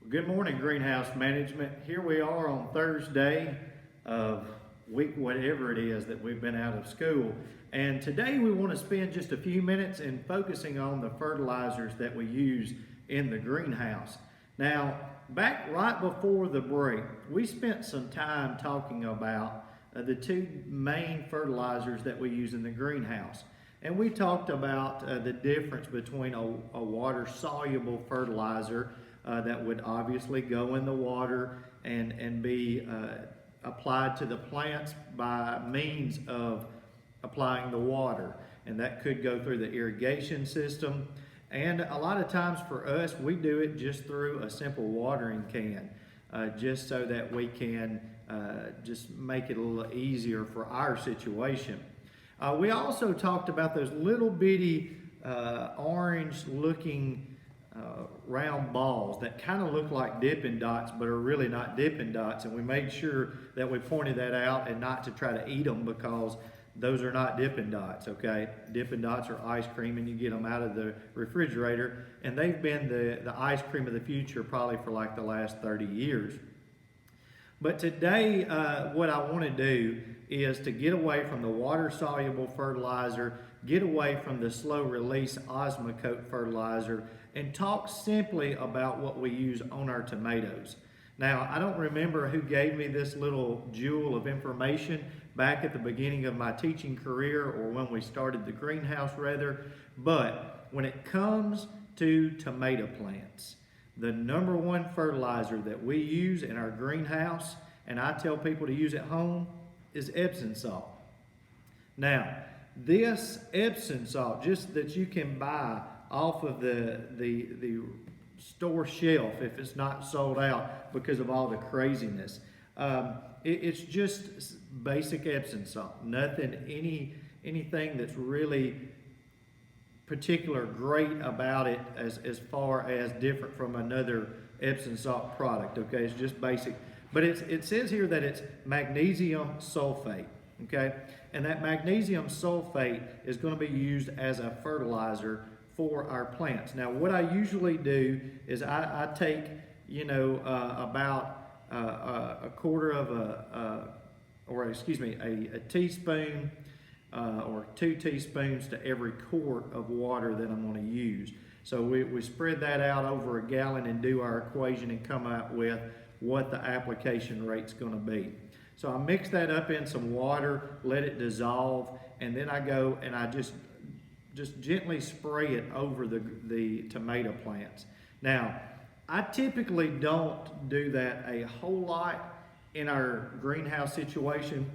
Good morning, Greenhouse Management. Here we are on Thursday of week whatever it is that we've been out of school. And today we want to spend just a few minutes in focusing on the fertilizers that we use in the greenhouse. Now, back right before the break, we spent some time talking about the two main fertilizers that we use in the greenhouse. And we talked about the difference between a water-soluble fertilizer that would obviously go in the water and be applied to the plants by means of applying the water. And that could go through the irrigation system. And a lot of times for us, we do it just through a simple watering can, just so that we can just make it a little easier for our situation. We also talked about those little bitty orange looking round balls that kind of look like Dippin' Dots but are really not Dippin' Dots, and we made sure that we pointed that out and not to try to eat them because those are not Dippin' Dots, okay? Dippin' Dots are ice cream and you get them out of the refrigerator, and they've been the ice cream of the future probably for like the last 30 years. But today what I want to do is to get away from the water-soluble fertilizer, get away from the slow-release Osmocote fertilizer, and talk simply about what we use on our tomatoes. Now, I don't remember who gave me this little jewel of information back at the beginning of my teaching career, or when we started the greenhouse rather, but when it comes to tomato plants, the number one fertilizer that we use in our greenhouse, and I tell people to use at home, is Epsom salt. Now, this Epsom salt, just that you can buy off of the store shelf if it's not sold out because of all the craziness. It's just basic Epsom salt. Nothing, anything that's really particular great about it as far as different from another Epsom salt product. Okay, it's just basic. But it says here that it's magnesium sulfate. Okay, and that magnesium sulfate is going to be used as a fertilizer for our plants. Now, what I usually do is I take, about a quarter of a teaspoon or 2 teaspoons to every quart of water that I'm going to use. So we spread that out over a gallon and do our equation and come out with what the application rate's going to be. So I mix that up in some water, let it dissolve, and then I go and I just gently spray it over the tomato plants. Now, I typically don't do that a whole lot in our greenhouse situation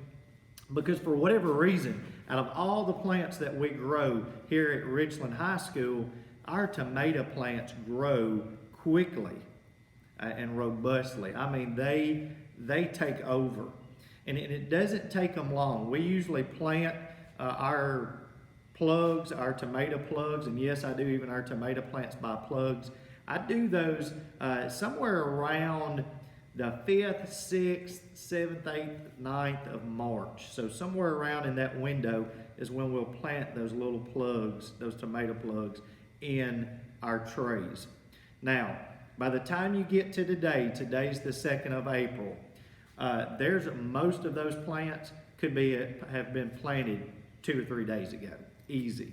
because for whatever reason, out of all the plants that we grow here at Richland High School, our tomato plants grow quickly and robustly. I mean, they take over. And it doesn't take them long. We usually plant our plugs, our tomato plugs, and yes, I do even our tomato plants by plugs. I do those somewhere around the 5th, 6th, 7th, 8th, 9th of March. So somewhere around in that window is when we'll plant those little plugs, those tomato plugs, in our trays. Now, by the time you get to today, today's the 2nd of April, there's most of those plants have been planted 2 or 3 days ago. Easy.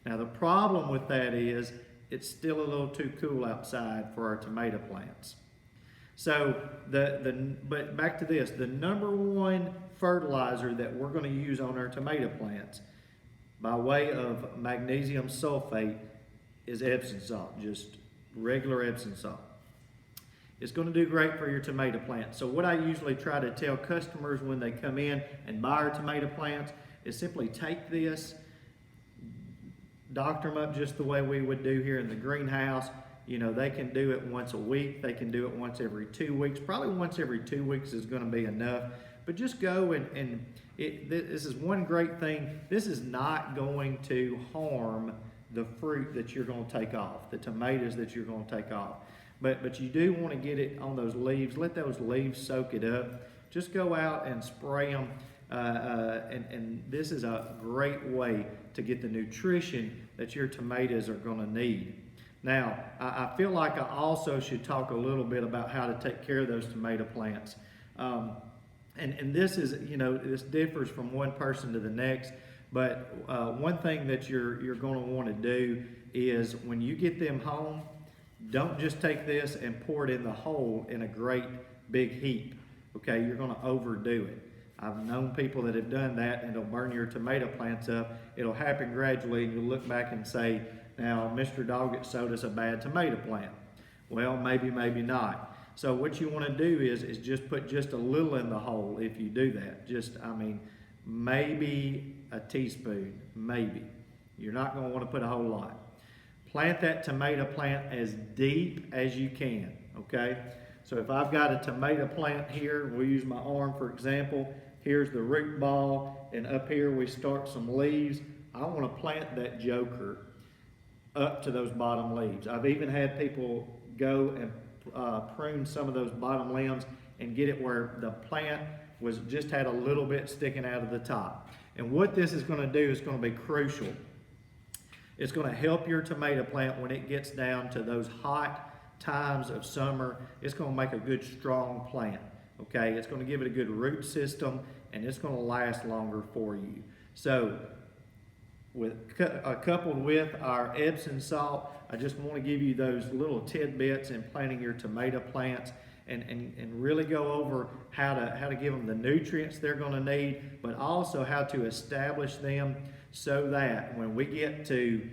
Now the problem with that is it's still a little too cool outside for our tomato plants. So but back to this, the number one fertilizer that we're going to use on our tomato plants by way of magnesium sulfate is Epsom salt, just regular Epsom salt. It's going to do great for your tomato plants. So what I usually try to tell customers when they come in and buy our tomato plants is simply take this, doctor them up just the way we would do here in the greenhouse. You know, they can do it once a week. They can do it once every 2 weeks. Probably once every 2 weeks is going to be enough. But just go and this is one great thing. This is not going to harm the fruit that you're going to take off, the tomatoes that you're going to take off. But you do want to get it on those leaves. Let those leaves soak it up. Just go out and spray them. And this is a great way to get the nutrition that your tomatoes are going to need. Now, I feel like I also should talk a little bit about how to take care of those tomato plants. And this is, this differs from one person to the next, but one thing that you're going to want to do is when you get them home, don't just take this and pour it in the hole in a great big heap. Okay, you're going to overdo it. I've known people that have done that, and it'll burn your tomato plants up. It'll happen gradually, and you'll look back and say, now, Mr. Doggett sowed us a bad tomato plant. Well, maybe, maybe not. So what you want to do is just put just a little in the hole if you do that. Maybe a teaspoon, maybe. You're not going to want to put a whole lot. Plant that tomato plant as deep as you can, okay? So if I've got a tomato plant here, we'll use my arm for example. Here's the root ball, and up here we start some leaves. I want to plant that joker up to those bottom leaves. I've even had people go and prune some of those bottom limbs and get it where the plant just had a little bit sticking out of the top. And what this is going to do is going to be crucial. It's going to help your tomato plant when it gets down to those hot times of summer. It's going to make a good strong plant. Okay, it's going to give it a good root system, and it's going to last longer for you. So coupled with our Epsom salt, I just want to give you those little tidbits in planting your tomato plants, and really go over how to give them the nutrients they're going to need, but also how to establish them so that when we get to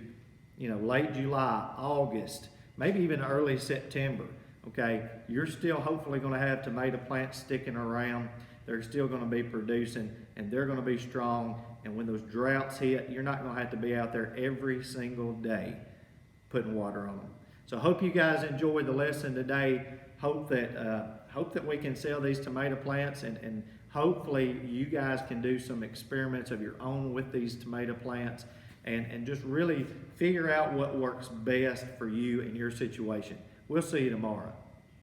late July, August, maybe even early September, okay, you're still hopefully going to have tomato plants sticking around. They're still going to be producing, and they're going to be strong. And when those droughts hit, you're not going to have to be out there every single day putting water on them. So I hope you guys enjoyed the lesson today. Hope that we can sell these tomato plants, and hopefully you guys can do some experiments of your own with these tomato plants, and just really figure out what works best for you in your situation. We'll see you tomorrow.